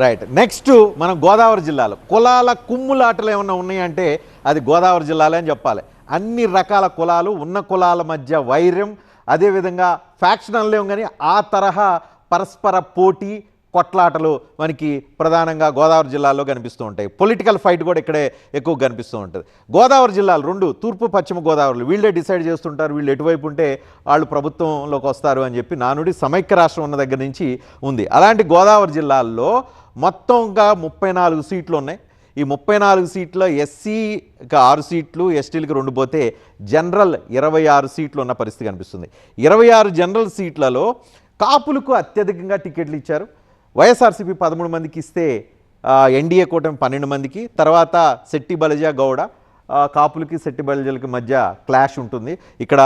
Right. Next మనం గోదావరి జిల్లాలో కులాల కుమ్ములాటలు ఏమన్నా ఉన్నాయంటే అది గోదావరి జిల్లాలే అని చెప్పాలి. అన్ని రకాల కులాలు, ఉన్న కులాల మధ్య వైర్యం, అదేవిధంగా ఫ్యాక్షన్ లేవు, కానీ ఆ తరహా పరస్పర పోటీ కొట్లాటలు మనకి ప్రధానంగా గోదావరి జిల్లాలో కనిపిస్తూ ఉంటాయి. పొలిటికల్ ఫైట్ కూడా ఇక్కడే ఎక్కువ కనిపిస్తూ ఉంటుంది. గోదావరి జిల్లాలు రెండు, తూర్పు పశ్చిమ గోదావరిలు, వీళ్ళే డిసైడ్ చేస్తుంటారు వీళ్ళు ఎటువైపు ఉంటే వాళ్ళు ప్రభుత్వంలోకి వస్తారు అని చెప్పి నానుడి సమైక్య రాష్ట్రం ఉన్న దగ్గర నుంచి ఉంది. అలాంటి గోదావరి జిల్లాల్లో మొత్తంగా 34 సీట్లు ఉన్నాయి. ఈ 34 సీట్ల ఎస్సీకి 6 సీట్లు, ఎస్టీలకు 2 పోతే జనరల్ 26 సీట్లు ఉన్న పరిస్థితి కనిపిస్తుంది. 26 జనరల్ సీట్లలో కాపులకు అత్యధికంగా టికెట్లు ఇచ్చారు. వైఎస్ఆర్సీపీ 13 మందికి ఇస్తే ఎన్డీఏ కూటమి 12 మందికి, తర్వాత శెట్టి బలిజ గౌడ, కాపులకి శెట్టి బలిజలకి మధ్య క్లాష్ ఉంటుంది. ఇక్కడ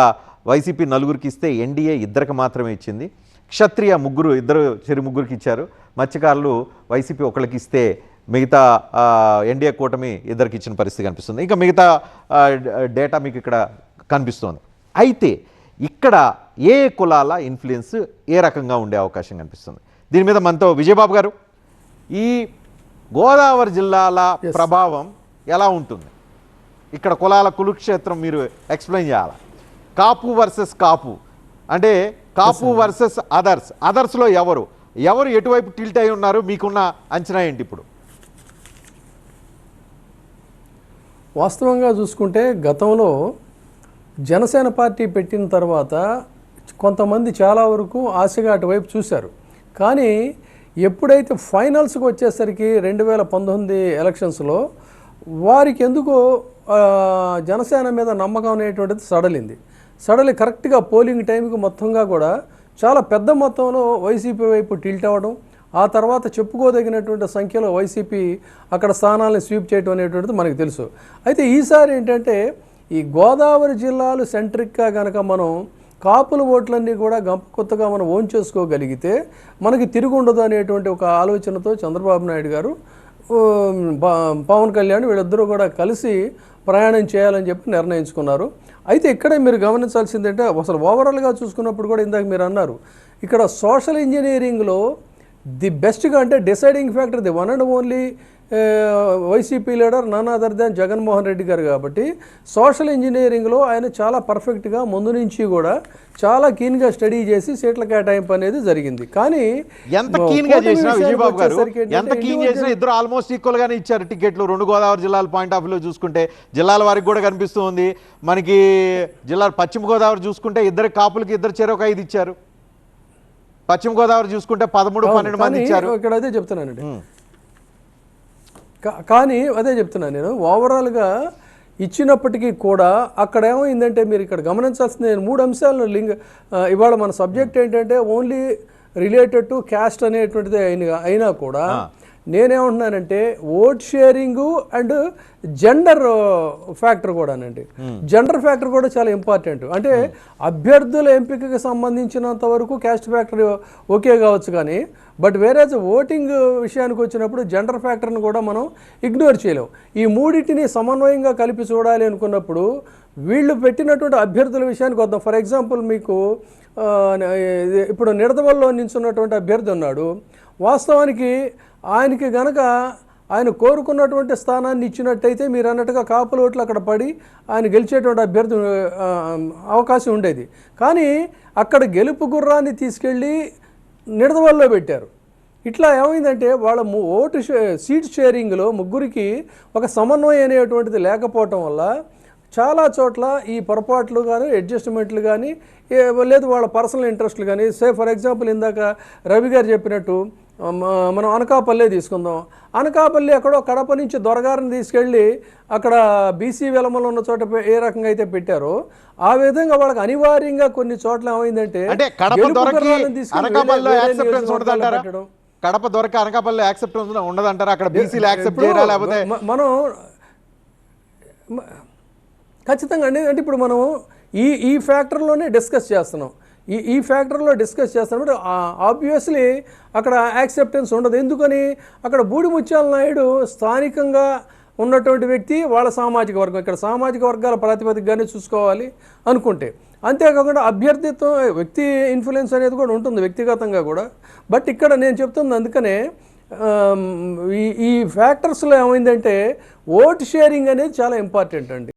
వైసీపీ 4 ఇస్తే ఎన్డీఏ 2 మాత్రమే ఇచ్చింది. క్షత్రియ ముగ్గురికి ఇచ్చారు. మత్స్యకారులు వైసీపీ 1 ఇస్తే మిగతా ఎన్డీఏ కూటమి 2 ఇచ్చిన పరిస్థితి కనిపిస్తుంది. ఇంకా మిగతా డేటా మీకు ఇక్కడ కనిపిస్తోంది. అయితే ఇక్కడ ఏ కులాల ఇన్ఫ్లుయెన్స్ ఏ రకంగా ఉండే అవకాశం కనిపిస్తుంది? దీని మీద మనతో విజయబాబు గారు, ఈ గోదావరి జిల్లాల ప్రభావం ఎలా ఉంటుంది? ఇక్కడ కులాల కురుక్షేత్రం మీరు ఎక్స్ప్లెయిన్ చేయాలి. కాపు వర్సెస్ కాపు అంటే కాపు వర్సెస్ అదర్స్లో ఎవరు ఎటువైపు టిల్ట్ అయి ఉన్నారు? మీకున్న అంచనా ఏంటి ఇప్పుడు? వాస్తవంగా చూసుకుంటే గతంలో జనసేన పార్టీ పెట్టిన తర్వాత కొంతమంది చాలా వరకు ఆశగా అటువైపు చూశారు. కానీ ఎప్పుడైతే ఫైనల్స్కి వచ్చేసరికి 2019 ఎలక్షన్స్లో వారికి ఎందుకో జనసేన మీద నమ్మకం అనేటువంటిది సడలి కరెక్ట్గా పోలింగ్ టైంకి మొత్తంగా కూడా చాలా పెద్ద మొత్తంలో వైసీపీ వైపు టిల్ట్ అవ్వడం, ఆ తర్వాత చెప్పుకోదగినటువంటి సంఖ్యలో వైసీపీ అక్కడ స్థానాలను స్వీప్ చేయడం అనేటువంటిది మనకు తెలుసు. అయితే ఈసారి ఏంటంటే ఈ గోదావరి జిల్లాలు సెంట్రిక్గా కనుక మనం కాపుల ఓట్లన్నీ కూడా కొత్తగా మనం ఓన్ చేసుకోగలిగితే మనకి తిరుగుండదు అనేటువంటి ఒక ఆలోచనతో చంద్రబాబు నాయుడు గారు, పవన్ కళ్యాణ్ వీళ్ళిద్దరూ కూడా కలిసి ప్రయాణం చేయాలని చెప్పి నిర్ణయించుకున్నారు. అయితే ఇక్కడే మీరు గమనించాల్సిందంటే అసలు ఓవరాల్గా చూసుకున్నప్పుడు కూడా ఇందాక మీరు అన్నారు, ఇక్కడ సోషల్ ఇంజనీరింగ్లో ది బెస్ట్గా అంటే deciding factor the one and only YCP leader none other than Jaganmohan Reddy garu. కాబట్టి సోషల్ ఇంజనీరింగ్లో ఆయన చాలా పర్ఫెక్ట్గా ముందు నుంచి కూడా చాలా కీన్గా స్టడీ చేసి సీట్ల కేటాయింపు అనేది జరిగింది. కానీ ఎంత కీన్గా చేసినా విజయబాబు గారు, ఎంత కీన్ చేసినా ఇద్దరు ఆల్మోస్ట్ ఈక్వల్గానే ఇచ్చారు టికెట్లు. 2 గోదావరి జిల్లాల పాయింట్ ఆఫ్ వ్యూలో చూసుకుంటే జిల్లాల వారికి కూడా కనిపిస్తూ ఉంది. మనకి జిల్లా పశ్చిమ గోదావరి చూసుకుంటే 2 కాపులకి 2 చెరొక 5 ఇచ్చారు. పశ్చిమ గోదావరి చూసుకుంటే 13-12 మంది ఇచ్చారు. ఇక్కడ అదే చెప్తున్నానండి. కానీ అదే చెప్తున్నాను నేను, ఓవరాల్గా ఇచ్చినప్పటికీ కూడా అక్కడ ఏమైందంటే మీరు ఇక్కడ గమనించాల్సింది, నేను 3 అంశాలను ఇవాళ మన సబ్జెక్ట్ ఏంటంటే ఓన్లీ రిలేటెడ్ టు క్యాస్ట్ అనేటువంటిది అయినా కూడా నేనేమంటున్నానంటే vote sharing and gender factor కూడానండి. జెండర్ ఫ్యాక్టర్ కూడా చాలా ఇంపార్టెంట్. అంటే అభ్యర్థుల ఎంపికకి సంబంధించినంత వరకు క్యాస్ట్ ఫ్యాక్టర్ ఓకే కావచ్చు, కానీ బట్ వేరే ఓటింగ్ విషయానికి వచ్చినప్పుడు జెండర్ ఫ్యాక్టర్ని కూడా మనం ఇగ్నోర్ చేయలేం. ఈ మూడింటిని సమన్వయంగా కలిపి చూడాలి అనుకున్నప్పుడు వీళ్ళు పెట్టినటువంటి అభ్యర్థుల విషయానికి వద్దాం. ఫర్ ఎగ్జాంపుల్ మీకు ఇప్పుడు నిడదవల్లో నించున్నటువంటి అభ్యర్థి ఉన్నాడు. వాస్తవానికి ఆయనకి గనక ఆయన కోరుకున్నటువంటి స్థానాన్ని ఇచ్చినట్టయితే మీరు అన్నట్టుగా కాపుల ఓట్లు అక్కడ పడి ఆయన గెలిచేటువంటి అభ్యర్థి అవకాశం ఉండేది. కానీ అక్కడ గెలుపు గుర్రాన్ని తీసుకెళ్ళి నిడదవల్లో పెట్టారు. ఇట్లా ఏమైందంటే వాళ్ళ సీట్ షేరింగ్లో ముగ్గురికి ఒక సమన్వయం అనేటువంటిది లేకపోవటం వల్ల చాలా చోట్ల ఈ పొరపాట్లు కానీ అడ్జస్ట్మెంట్లు కానీ లేదు వాళ్ళ పర్సనల్ ఇంట్రెస్ట్లు కానీ, ఫర్ ఎగ్జాంపుల్ ఇందాక రవి గారు చెప్పినట్టు మనం అనకాపల్లి తీసుకుందాం. అనకాపల్లి ఎక్కడో కడప నుంచి దొరగారిని తీసుకెళ్ళి అక్కడ బీసీ వెలమలు ఉన్న చోట ఏ రకంగా అయితే పెట్టారో ఆ విధంగా వాళ్ళకి అనివార్యంగా కొన్ని చోట్ల ఏమైందంటే కడప దొరక అనకాపల్లి యాక్సెప్టెన్స్ ఉండదంటారు. అక్కడ బీసీలు యాక్సెప్ట్ చేయరా? లేకపోతే మనం ఖచ్చితంగా అంటే ఇప్పుడు మనం ఈ ఫ్యాక్టర్లోనే డిస్కస్ చేస్తున్నాం. ఈ ఫ్యాక్టర్లో డిస్కస్ చేస్తున్నప్పుడు ఆబ్వియస్లీ అక్కడ యాక్సెప్టెన్స్ ఉండదు. ఎందుకని అక్కడ బూడి ముత్యాల నాయుడు స్థానికంగా ఉన్నటువంటి వ్యక్తి, వాళ్ళ సామాజిక వర్గం, ఇక్కడ సామాజిక వర్గాల ప్రాతిపదికగానే చూసుకోవాలి అనుకుంటే. అంతేకాకుండా అభ్యర్థిత్వం వ్యక్తి ఇన్ఫ్లుయెన్స్ అనేది కూడా ఉంటుంది వ్యక్తిగతంగా కూడా. బట్ ఇక్కడ నేను చెప్తుంది అందుకనే ఈ ఫ్యాక్టర్స్లో ఏమైందంటే ఓట్ షేరింగ్ అనేది చాలా ఇంపార్టెంట్ అండి.